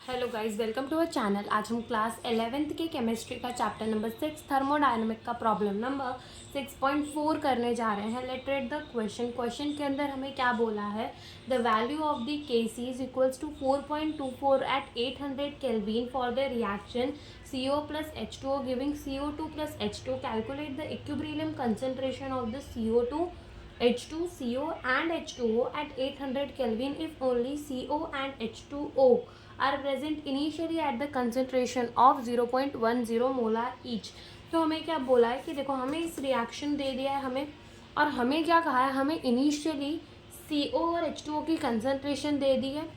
Hello guys, welcome to our channel. आज हम class 11th के केमिस्ट्री का चैप्टर नंबर 6 थर्मोडायनेमिक का प्रॉब्लम नंबर 6.4 करने जा रहे हैं। लेट रीड द क्वेश्चन के अंदर हमें क्या बोला है। The value of the Kc is equals to 4.24 at 800 kelvin for the reaction CO plus H2O giving CO2 plus H2. Calculate the equilibrium concentration of the CO2, H2, CO and H2O at 800 Kelvin if only CO and H2O are present initially at the concentration of 0.10 molar each. तो हमें क्या बोला है कि देखो हमें इस reaction दे दिया है हमें, और हमें क्या कहा है, हमें इनिशियली CO और H2O की कंसंट्रेशन दे दी है,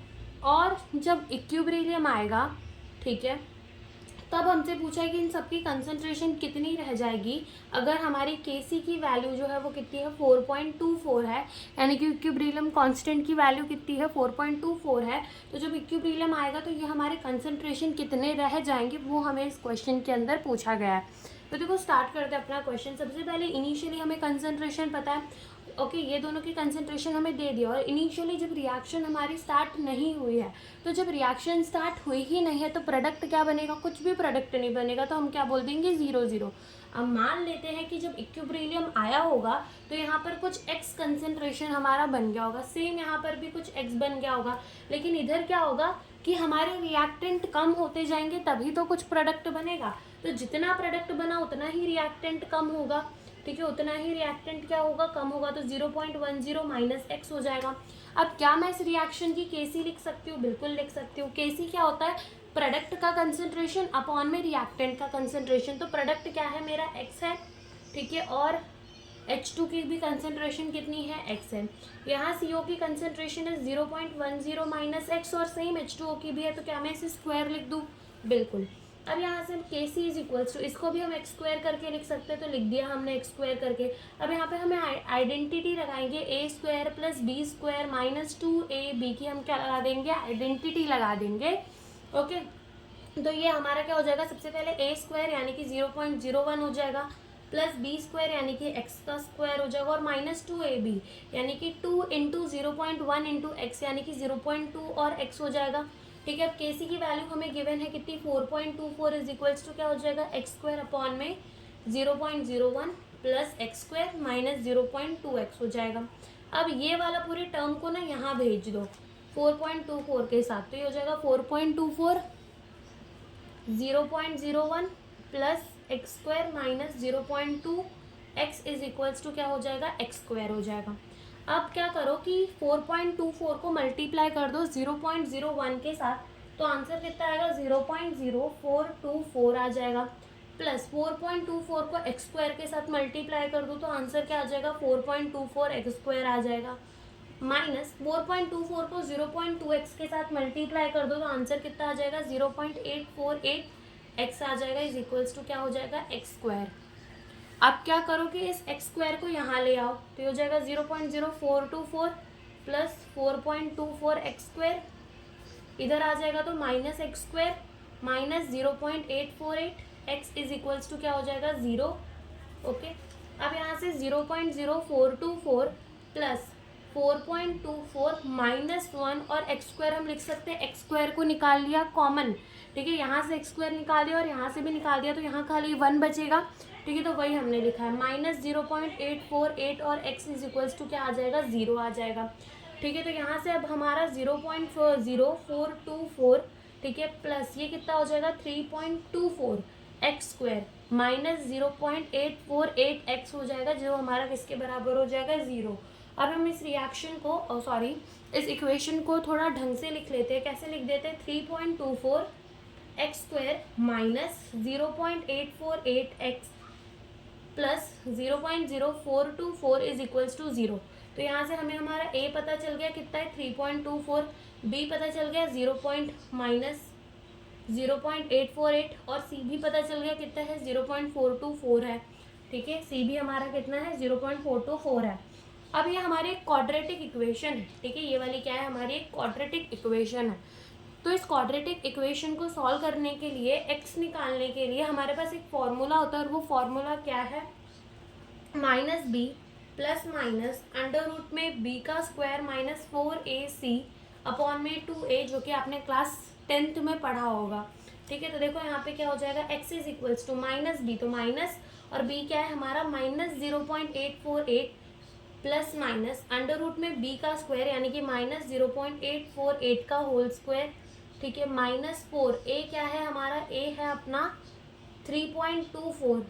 और जब इक्विलिब्रियम आएगा, ठीक है, तब हमसे पूछा है कि इन सबकी कंसंट्रेशन कितनी रह जाएगी अगर हमारी Kc की वैल्यू जो है वो कितनी है 4.24 है, यानी कि इक्विलिब्रियम कांस्टेंट की वैल्यू कितनी है 4.24 है। तो जब इक्विलिब्रियम आएगा तो ये हमारे कंसंट्रेशन कितने रह जाएंगे वो हमें इस क्वेश्चन के अंदर पूछा गया है। तो देखो स्टार्ट करते हैं अपना क्वेश्चन। सबसे पहले इनिशियली हमें कंसंट्रेशन पता है, ओके, ये दोनों की कंसंट्रेशन हमें दे दिया। और इनिशियली जब रिएक्शन हमारी स्टार्ट नहीं हुई है, तो जब रिएक्शन स्टार्ट हुई ही नहीं है तो प्रोडक्ट क्या बनेगा, कुछ भी प्रोडक्ट नहीं बनेगा, तो हम क्या बोल देंगे 0 0। अब मान लेते हैं कि जब इक्विलिब्रियम आया होगा तो यहाँ पर कुछ x कंसंट्रेशन हमारा बन गया होगा, सेम यहाँ पर भी कुछ x बन गया होगा, लेकिन इधर क्या होगा कि हमारे रिएक्टेंट कम होते जाएंगे तभी तो कुछ प्रोडक्ट बनेगा। तो जितना प्रोडक्ट बना उतना ही रिएक्टेंट कम होगा, ठीक है, उतना ही रिएक्टेंट क्या होगा, कम होगा। तो 0.10 माइनस एक्स हो जाएगा। अब क्या मैं इस रिएक्शन की Kc लिख सकती हूँ? बिल्कुल लिख सकती हूँ। Kc क्या होता है, प्रोडक्ट का कंसंट्रेशन अपॉन में रिएक्टेंट का कंसंट्रेशन। तो प्रोडक्ट क्या है, मेरा x है, ठीक है, और H2 की भी कंसंट्रेशन कितनी है, x है। यहाँ CO की कंसंट्रेशन है 0.10 माइनस एक्स, और सेम H2O की भी है, तो क्या मैं इसे स्क्वायर लिख दूँ? बिल्कुल। अब यहाँ से हम Kc इज इक्वल्स टू, इसको भी हम एक्स स्क्वायर करके लिख सकते हैं, तो लिख दिया हमने एक्स स्क्वायर करके। अब यहाँ पे हमें आइडेंटिटी लगाएंगे a square plus B square minus 2ab की हम क्या लगा देंगे, आइडेंटिटी लगा देंगे, ओके। तो ये हमारा क्या हो जाएगा, सबसे पहले a स्क्वायर यानी कि 0.01 हो जाएगा, प्लस बी स्क्वायर यानी कि x का स्क्वायर हो जाएगा, और माइनस 2ab यानी कि 2 इंटू 0.1 इंटू एक्स यानी कि 0.2 और x हो जाएगा, ठीक है। अब Kc की वैल्यू हमें गिवन है कितनी, 4.24 इज इक्वल्स टू क्या हो जाएगा, एक्स स्क्वायर अपॉन में 0.01 plus X square minus 0.2x हो जाएगा। अब ये वाला पूरे टर्म को ना यहाँ भेज दो 4.24 के साथ, तो ये हो जाएगा 4.24 0.01 plus X square minus 0.2 X is equals to क्या हो जाएगा, एक्स स्क्वायर हो जाएगा। अब क्या करो कि 4.24 को मल्टीप्लाई कर दो 0.01 के साथ, तो आंसर कितना आएगा, 0.0424 आ जाएगा, प्लस 4.24 को एक्स स्क्वायर के साथ मल्टीप्लाई कर दो तो आंसर क्या आ जाएगा, 4.24 एक्स स्क्वायर आ जाएगा, माइनस 4.24 को 0.2x के साथ मल्टीप्लाई कर दो तो आंसर कितना आ जाएगा, 0.848 एक्स आ जाएगा, इज इक्वल्स टू क्या हो जाएगा, एक्स स्क्वायर। अब क्या करो कि इस एक्स स्क्वायर को यहाँ ले आओ, तो हो जाएगा 0.0424 प्लस 4.24 एक्स स्क्वायर, इधर आ जाएगा तो minus X square minus 0.848 X is equals to क्या हो जाएगा, 0, ओके। अब यहाँ से 0.0424 प्लस 4.24 माइनस 1 और एक्स स्क्वायर हम लिख सकते हैं, एक्स स्क्वायर को निकाल लिया कॉमन, ठीक है, यहाँ से एक्स स्क्वायर निकाल दिया और यहाँ से भी निकाल दिया, तो यहाँ खाली 1 बचेगा, ठीक है, तो वही हमने लिखा है, माइनस 0.848 और x इज इक्वल्स टू क्या आ जाएगा, 0 आ जाएगा, ठीक है। तो यहाँ से अब हमारा 0.0424, ठीक है, प्लस ये कितना हो जाएगा 3.24 एक्स स्क्वायर माइनस 0.848 एक्स हो जाएगा, जो हमारा किसके बराबर हो जाएगा, 0। अब हम इस रिएक्शन को सॉरी इस इक्वेशन को थोड़ा ढंग से लिख लेते हैं। कैसे लिख देते हैं, 3.24 X square minus 0.848 X plus 0.0424 is equals to 0। तो यहाँ से हमें हमारा a पता चल गया कितना है, 3.24, b पता चल गया 0.848 और c भी पता चल गया कितना है, 0.424 है, ठीक है, c भी हमारा कितना है, 0.424 है। अब ये हमारी एक क्वाड्रेटिक इक्वेशन है, ठीक है, ये वाली क्या है, हमारी एक क्वाड्रेटिक इक्वेशन है। तो इस क्वाड्रेटिक इक्वेशन को सॉल्व करने के लिए, x निकालने के लिए हमारे पास एक फॉर्मूला होता है, और वो फॉर्मूला क्या है, minus B plus minus under root में b का स्क्वायर माइनस 4ac अपॉन में 2a, जो कि आपने क्लास 10th में पढ़ा होगा, ठीक है। तो देखो यहाँ पे क्या हो जाएगा, x is equals to minus B, तो माइनस और b क्या है हमारा minus 0.848 plus minus under root में b का स्क्वायर यानी कि माइनस 0.848 का होल स्क्वायर, ठीक है, माइनस 4, a क्या है हमारा, a है अपना 3.24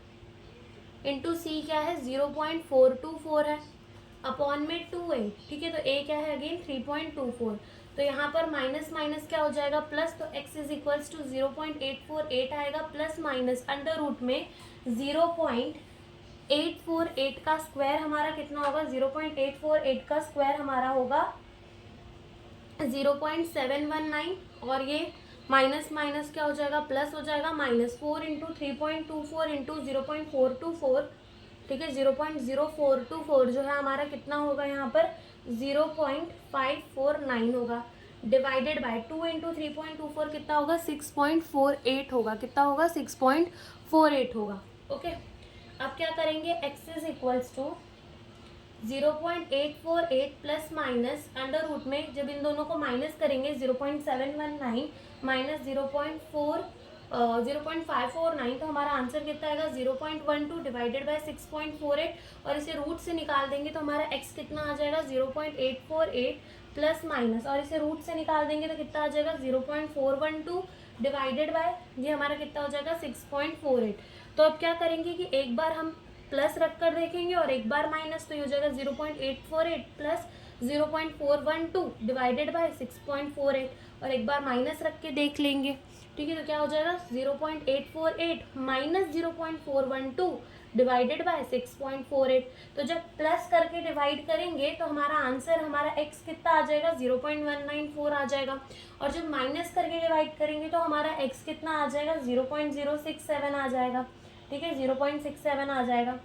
इंटू सी क्या है 0.424 है, अपॉन में 2a, ठीक है। तो a क्या है अगेन 3.24, तो यहाँ पर माइनस माइनस क्या हो जाएगा प्लस, तो x इज इक्वल्स टू 0.848 आएगा प्लस माइनस अंडर रूट में 0.848 का स्क्वायर हमारा कितना होगा, 0.848 का स्क्वायर हमारा होगा 0.719, और ये माइनस माइनस क्या हो जाएगा प्लस हो जाएगा, माइनस 4 इंटू 3.24 इंटू 0.424, ठीक है, 0.0424 जो है हमारा कितना होगा यहाँ पर 0.549 होगा, डिवाइडेड बाय 2 इंटू 3.24 कितना होगा 6.48 होगा, कितना होगा 6.48 होगा, ओके। अब क्या करेंगे, x is equals to 0.848 plus minus under root में जब इन दोनों को माइनस करेंगे 0.719 माइनस 0.549, तो हमारा आंसर कितना आएगा 0.12 डिवाइडेड बाय 6.48, और इसे रूट से निकाल देंगे तो हमारा x कितना आ जाएगा 0.848 प्लस माइनस, और इसे रूट से निकाल देंगे तो कितना आ जाएगा 0.412 डिवाइडेड बाय, ये हमारा कितना हो जाएगा 6.48। तो अब क्या करेंगे कि एक बार हम प्लस रख कर देखेंगे और एक बार माइनस, तो ये हो जाएगा 0.848 प्लस 0.412 डिवाइडेड बाय 6.48, और एक बार माइनस रख के देख लेंगे, ठीक है। तो क्या हो जाएगा 0.848 माइनस 0.412 डिवाइडेड बाय 6.48, तो जब प्लस करके डिवाइड करेंगे तो हमारा आंसर हमारा x कितना आ जाएगा 0.194 आ जाएगा, और जब माइनस करके डिवाइड करेंगे तो हमारा x कितना आ जाएगा 0.067 आ जाएगा, ठीक है, 0.67 आ जाएगा।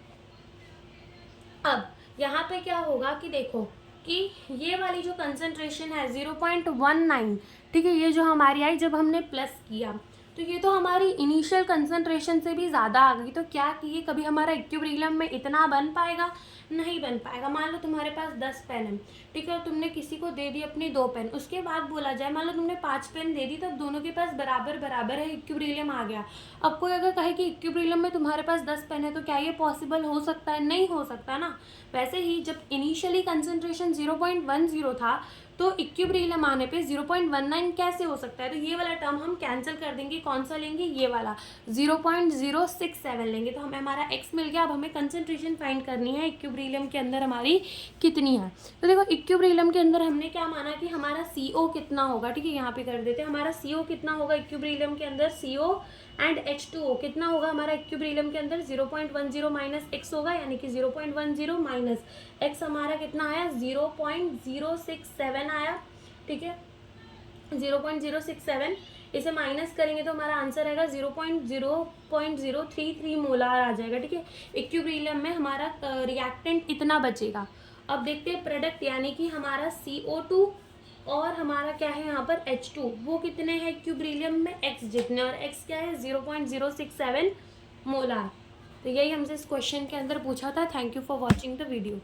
अब यहाँ पे क्या होगा कि देखो कि ये वाली जो कंसंट्रेशन है 0.19, ठीक है, ये जो हमारी आई जब हमने प्लस किया तो ये तो हमारी इनिशियल कंसंट्रेशन से भी ज़्यादा आ गई, तो क्या कि ये कभी हमारा इक्विलिब्रियम में इतना बन पाएगा, नहीं बन पाएगा। मान लो तुम्हारे पास 10 पेन है, ठीक है, और तुमने किसी को दे दी अपनी 2 पेन, उसके बाद बोला जाए मान लो तुमने 5 पेन दे दी, तब दोनों के पास बराबर बराबर है, इक्विलिब्रियम आ गया। अब कोई अगर कहे कि इक्विलिब्रियम में तुम्हारे पास 10 पेन है, तो क्या ये पॉसिबल हो सकता है, नहीं हो सकता ना। वैसे ही जब इनिशियली कंसंट्रेशन 0.10 था तो इक्विलिब्रियम आने पे 0.19 कैसे हो सकता है, तो ये वाला टर्म हम कैंसिल कर देंगे, कौन सा लेंगे, ये वाला 0.067 लेंगे, तो हमें हमारा x मिल गया। अब हमें कंसंट्रेशन फाइंड करनी है इक्विलिब्रियम के अंदर हमारी कितनी है। तो देखो इक्विलिब्रियम के अंदर हमने क्या माना कि हमारा CO कितना होगा, ठीक है, यहाँ पे कर देते हैं, हमारा CO कितना होगा इक्विलिब्रियम के अंदर, CO एंड H2O कितना होगा हमारा इक्विलिब्रियम के अंदर 0.10 माइनस x होगा, यानी कि 0.10 माइनस x हमारा कितना आया 0.067 आया, ठीक है, 0.067, इसे माइनस करेंगे तो हमारा आंसर आएगा 0.033 मोलार आ जाएगा, ठीक है। इक्विलिब्रियम में हमारा रिएक्टेंट इतना बचेगा। अब देखते हैं प्रोडक्ट, यानी कि हमारा CO2 और हमारा क्या है यहाँ पर H2, वो कितने हैं इक्विलिब्रियम में, x जितने, और x क्या है 0.067 मोलार। तो यही हमसे इस क्वेश्चन के अंदर पूछा था। Thank you for watching the video.